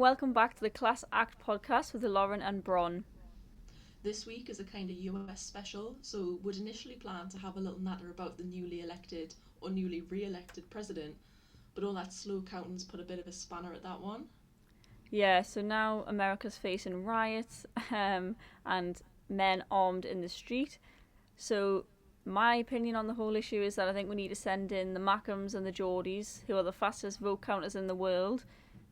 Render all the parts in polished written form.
welcome back to the Class Act podcast with Lauren and Bron. This week is a kind of US special, so we'd initially planned to have a little natter about the newly elected or newly re-elected president, but all that slow counting's put a bit of a spanner at that one. Yeah, so now America's facing riots and men armed in the street. So my opinion on the whole issue is that I think we need to send in the Mackhams and the Geordies, who are the fastest vote counters in the world,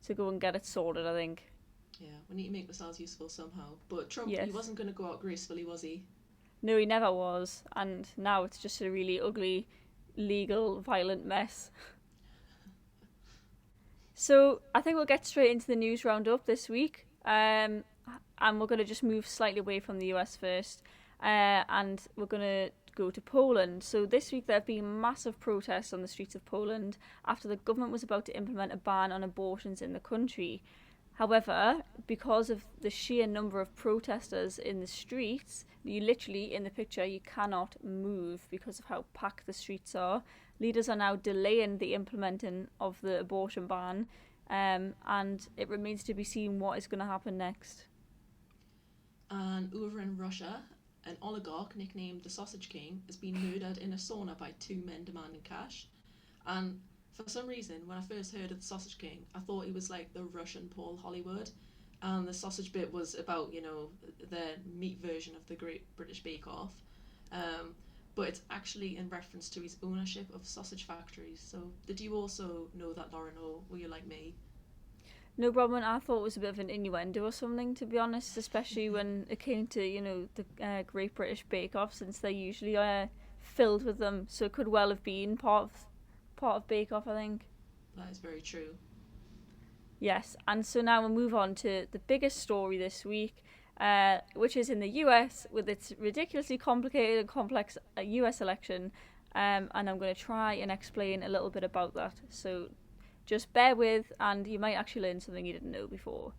to go and get it sorted, I think. Yeah, we need to make ourselves useful somehow. But Trump, he Yes. wasn't going to go out gracefully, was he? No, he never was, and now it's just a really ugly, legal, violent mess. So I think we'll get straight into the news roundup this week, and we're going to just move slightly away from the US first, and we're going to go to Poland. So this week there have been massive protests on the streets of Poland after the government was about to implement a ban on abortions in the country. However, because of the sheer number of protesters in the streets, you literally, in the picture, you cannot move because of how packed the streets are. Leaders are now delaying the implementing of the abortion ban, and it remains to be seen what is going to happen next. And over in Russia, an oligarch nicknamed the Sausage King has been murdered in a sauna by two men demanding cash. And for some reason, when I first heard of the Sausage King, I thought he was like the Russian Paul Hollywood. And the sausage bit was about, the meat version of the Great British Bake Off. Um, but it's actually in reference to his ownership of sausage factories. So, did you also know that, Lauren, or were you like me? No problem. I thought it was a bit of an innuendo or something, to be honest, especially when it came to, the Great British Bake Off, since they're usually filled with them. So it could well have been part of Bake Off, I think. That is very true. Yes, and so now we'll move on to the biggest story this week, which is in the US with its ridiculously complicated and complex US election. And I'm going to try and explain a little bit about that. So just bear with, and you might actually learn something you didn't know before.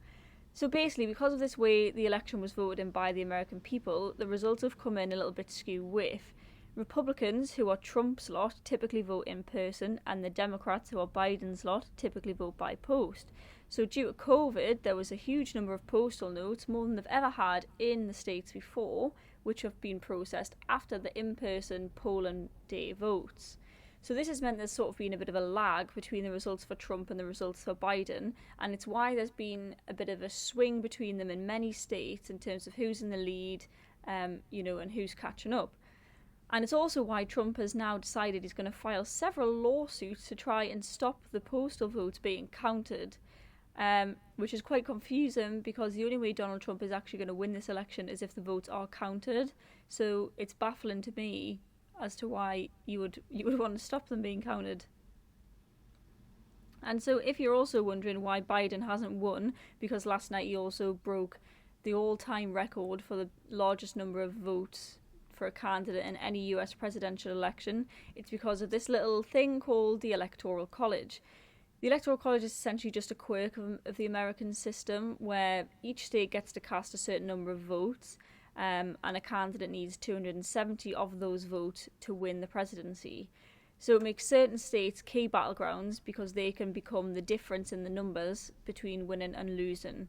So basically, because of this way the election was voted in by the American people, the results have come in a little bit skew with. Republicans, who are Trump's lot, typically vote in person, and the Democrats, who are Biden's lot, typically vote by post. So due to COVID, there was a huge number of postal notes, more than they've ever had in the States before, which have been processed after the in-person polling day votes. So this has meant there's sort of been a bit of a lag between the results for Trump and the results for Biden, and it's why there's been a bit of a swing between them in many states in terms of who's in the lead, and who's catching up. And it's also why Trump has now decided he's going to file several lawsuits to try and stop the postal votes being counted, which is quite confusing because the only way Donald Trump is actually going to win this election is if the votes are counted. So it's baffling to me as to why you would want to stop them being counted. And so if you're also wondering why Biden hasn't won, because last night he also broke the all-time record for the largest number of votes for a candidate in any US presidential election, it's because of this little thing called the Electoral College. The Electoral College is essentially just a quirk of the American system where each state gets to cast a certain number of votes, and a candidate needs 270 of those votes to win the presidency. So it makes certain states key battlegrounds because they can become the difference in the numbers between winning and losing.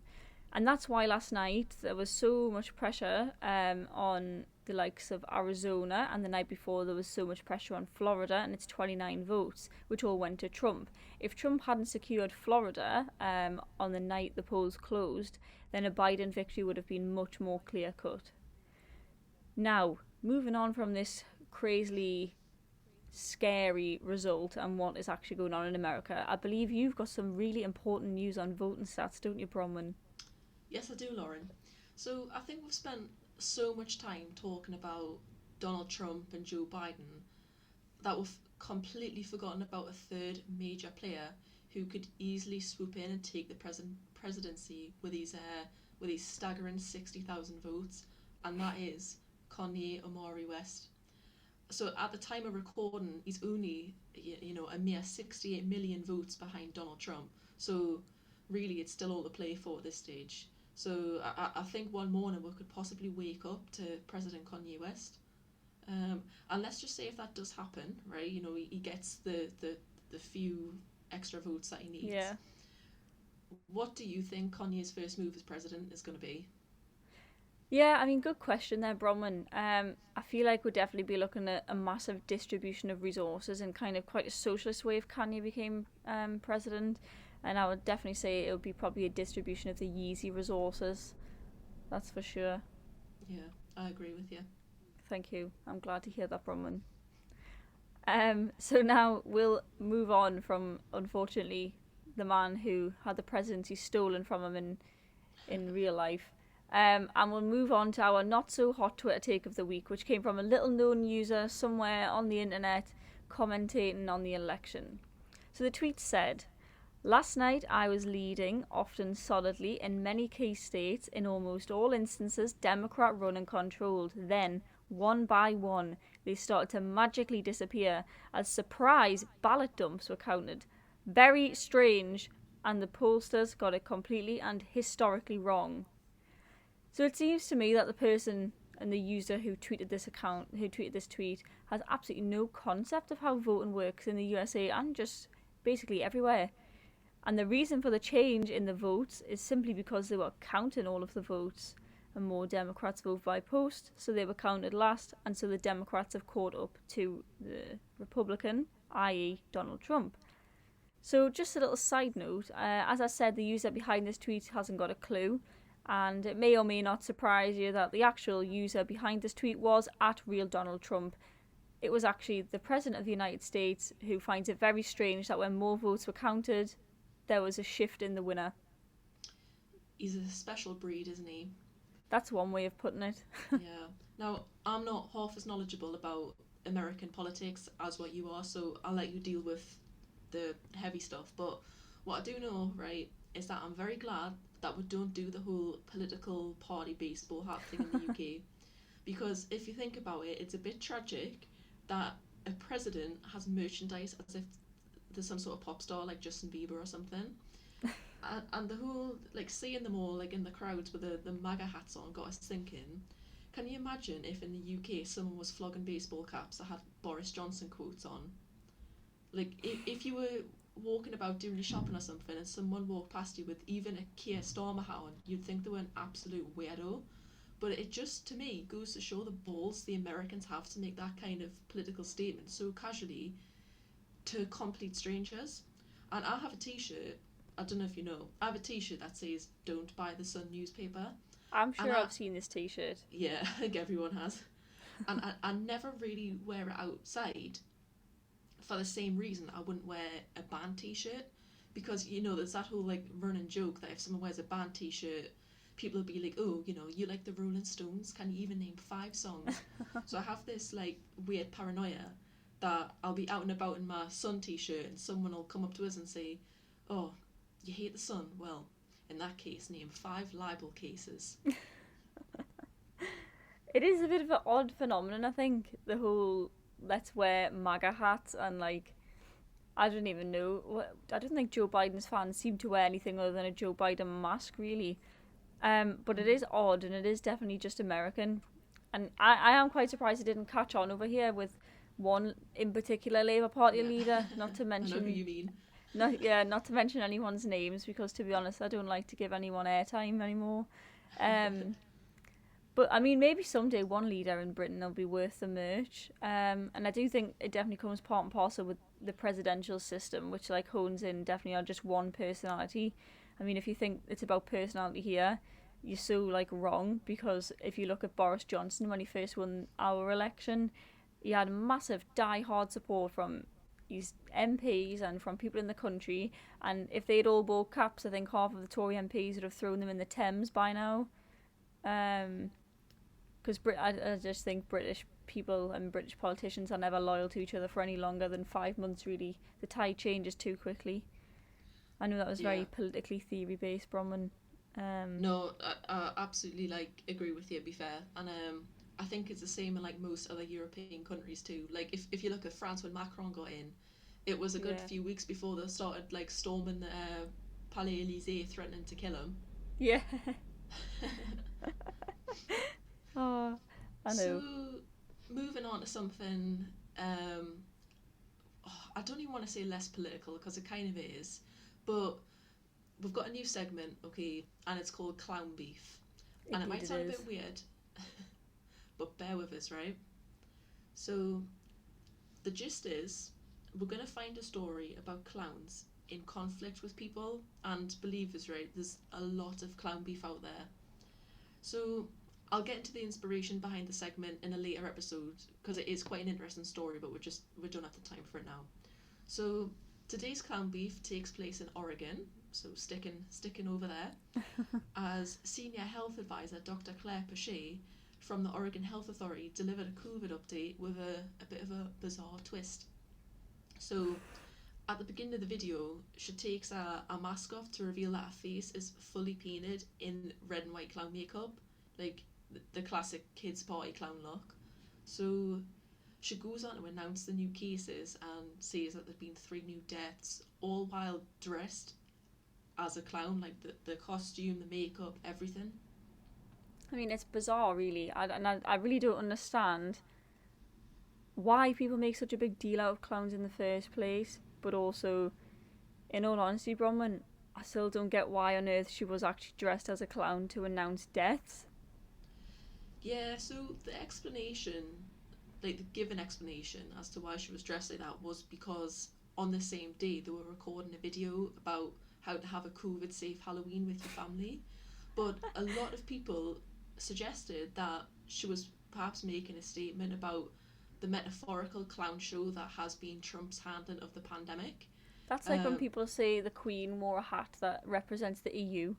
And that's why last night there was so much pressure on the likes of Arizona, and the night before there was so much pressure on Florida and its 29 votes, which all went to Trump. If Trump hadn't secured Florida on the night the polls closed, then a Biden victory would have been much more clear cut. Now, moving on from this crazily scary result and what is actually going on in America, I believe you've got some really important news on voting stats, don't you, Bronwen? Yes, I do, Lauren. So I think we've spent so much time talking about Donald Trump and Joe Biden that we've completely forgotten about a third major player who could easily swoop in and take the presidency with his staggering 60,000 votes, and that is Kanye West. So at the time of recording, he's only a mere 68 million votes behind Donald Trump. So really, it's still all to play for at this stage. So I think one morning we could possibly wake up to President Kanye West. And let's just say if that does happen, right? He gets the few extra votes that he needs. Yeah. What do you think Kanye's first move as president is going to be? Yeah, I mean, good question there, Bronwen. I feel like we'll definitely be looking at a massive distribution of resources and kind of quite a socialist way if Kanye became president. And I would definitely say it would be probably a distribution of the Yeezy resources. That's for sure. Yeah, I agree with you. Thank you. I'm glad to hear that, Bronwen. So now we'll move on from, unfortunately, the man who had the presidency stolen from him in real life. And we'll move on to our not so hot Twitter take of the week, which came from a little known user somewhere on the internet commentating on the election. So the tweet said, "Last night I was leading, often solidly, in many key states, in almost all instances Democrat run and controlled. Then, one by one, they started to magically disappear as surprise ballot dumps were counted. Very strange, and the pollsters got it completely and historically wrong." So it seems to me that the person and the user who tweeted this tweet, has absolutely no concept of how voting works in the USA and just basically everywhere. And the reason for the change in the votes is simply because they were counting all of the votes, and more Democrats vote by post, so they were counted last, and so the Democrats have caught up to the Republican, i.e. Donald Trump. So just a little side note, as I said, the user behind this tweet hasn't got a clue, and it may or may not surprise you that the actual user behind this tweet was at Real Donald Trump. It was actually the President of the United States who finds it very strange that when more votes were counted, there was a shift in the winner. He's a special breed, isn't he? That's one way of putting it. Yeah. Now, I'm not half as knowledgeable about American politics as what you are, so I'll let you deal with the heavy stuff. But what I do know, right, is that I'm very glad that we don't do the whole political party baseball hat thing in the UK. Because if you think about it, it's a bit tragic that a president has merchandise as if there's some sort of pop star like Justin Bieber or something. And the whole, like, seeing them all, like, in the crowds with the MAGA hats on got us thinking, can you imagine if in the UK someone was flogging baseball caps that had Boris Johnson quotes on? Like, if you were walking about doing your shopping or something and someone walked past you with even a Keir Starmer hat on, you'd think they were an absolute weirdo. But it just, to me, goes to show the balls the Americans have to make that kind of political statement so casually to complete strangers. And I have a T-shirt. I don't know if you know. I have a T-shirt that says "Don't buy the Sun newspaper." I'm And sure I've seen this t-shirt. yeah, I think everyone has. And I never really wear it outside for the same reason I wouldn't wear a band T-shirt, because there's that whole like running joke that if someone wears a band T-shirt, people will be like, oh, you like the Rolling Stones? Can you even name 5 songs? So I have this like weird paranoia that I'll be out and about in my Sun T-shirt and someone will come up to us and say, oh, you hate the Sun? Well, in that case, name 5 libel cases. It is a bit of an odd phenomenon, I think, the whole let's wear MAGA hats and like I don't even know. I don't think Joe Biden's fans seem to wear anything other than a Joe Biden mask, really. But it is odd, and it is definitely just American. And I am quite surprised it didn't catch on over here with one in particular Labour Party Yeah. leader. Not to I know who mention, you mean. not to mention anyone's names, because to be honest, I don't like to give anyone airtime anymore. Um, but I mean, maybe someday one leader in Britain will be worth the merch. And I do think it definitely comes part and parcel with the presidential system, which like hones in definitely on just one personality. I mean, if you think it's about personality here, you're so like wrong, because if you look at Boris Johnson when he first won our election, he had massive die-hard support from his MPs and from people in the country. And if they'd all bought caps, I think half of the Tory MPs would have thrown them in the Thames by now. Um, because I just think British people and British politicians are never loyal to each other for any longer than 5 months. Really, the tide changes too quickly. I know that was Yeah. very politically theory based, Bronwyn. Um, No, I absolutely like agree with you. To be fair, and I think it's the same in like most other European countries too. Like if you look at France when Macron got in, it was a good yeah, few weeks before they started like storming the Palais Elysee, threatening to kill him. yeah. Oh, I So know. moving on to something, um, I don't even want to say less political because it kind of is, but we've got a new segment, okay, and it's called Clown Beef. And it Indeed might it sound a is. bit weird, but bear with us, right? So, the gist is we're going to find a story about clowns in conflict with people, and believe us, right, there's a lot of clown beef out there. So, I'll get into the inspiration behind the segment in a later episode because it is quite an interesting story, but we don't have the time for it now. So, today's clown beef takes place in Oregon, so sticking over there, as Senior Health Advisor Dr. Claire Pache from the Oregon Health Authority delivered a COVID update with a bit of a bizarre twist. So, at the beginning of the video, she takes a mask off to reveal that her face is fully painted in red and white clown makeup, like the classic kids' party clown look. So, she goes on to announce the new cases and says that there have been 3 new deaths, all while dressed as a clown, like the costume, the makeup, everything. I mean, it's bizarre, really. I really don't understand why people make such a big deal out of clowns in the first place. But also, in all honesty, Bronwen, I still don't get why on earth she was actually dressed as a clown to announce deaths. Yeah, so the explanation, like the given explanation as to why she was dressed like that was because on the same day they were recording a video about how to have a COVID safe Halloween with your family. But a lot of people suggested that she was perhaps making a statement about the metaphorical clown show that has been Trump's handling of the pandemic. That's like when Um, people say the Queen wore a hat that represents the EU.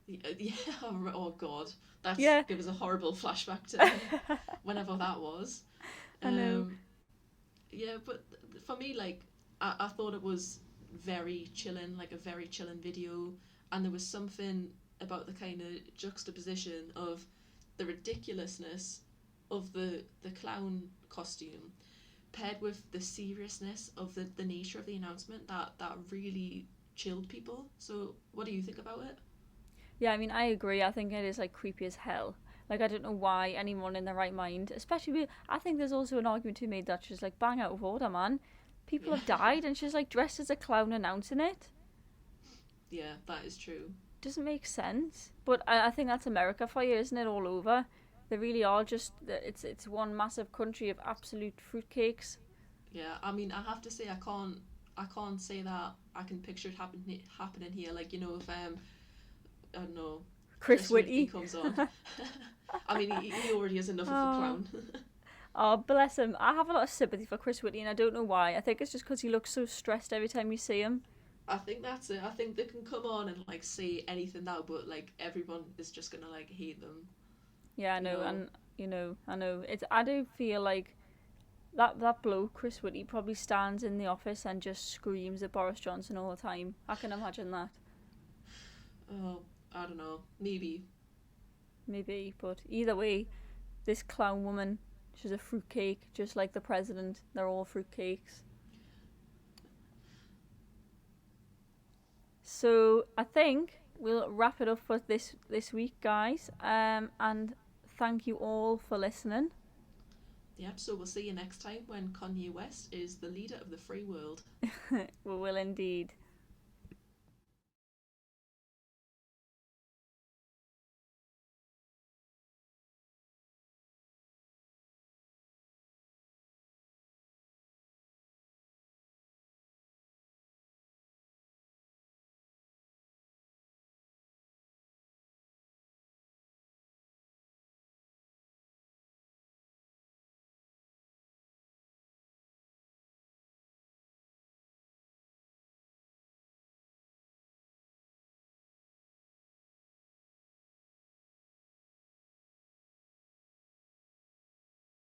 yeah, oh god, that's Yeah, give us a horrible flashback to whenever that was. I know. Um, yeah, but for me, like, I thought it was very chilling, like a very chilling video, and there was something about the kind of juxtaposition of the ridiculousness of the clown costume paired with the seriousness of the nature of the announcement that really chilled people. So, what do you think about it? Yeah, I mean, I agree. I think it is like creepy as hell. Like, I don't know why anyone in their right mind, especially I think there's also an argument to be made that she's like bang out of order, man. People Yeah, have died and she's like dressed as a clown announcing it. yeah, that is true. Doesn't make sense. But I think that's America for you, isn't it? All over. They really are just. It's one massive country of absolute fruitcakes. Yeah, I mean, I have to say, I can't say that I can picture it happening here. Like, if I don't know, Chris Chris Whitney Whitty. comes on. I mean, he already is enough of a Oh, clown. oh, bless him. I have a lot of sympathy for Chris Whitty, and I don't know why. I think it's just because he looks so stressed every time you see him. I think that's it. I think they can come on and like say anything now, but like everyone is just gonna like hate them. Yeah, I You know, know? and I know. It's. I do feel like that bloke, Chris Whitty, probably stands in the office and just screams at Boris Johnson all the time. I can imagine that. Oh, I don't know. Maybe. Maybe, but either way, this clown woman, she's a fruitcake, just like the president. They're all fruitcakes. So I think we'll wrap it up for this week, guys. And thank you all for listening. Yep. So we'll see you next time when Kanye West is the leader of the free world. We will indeed.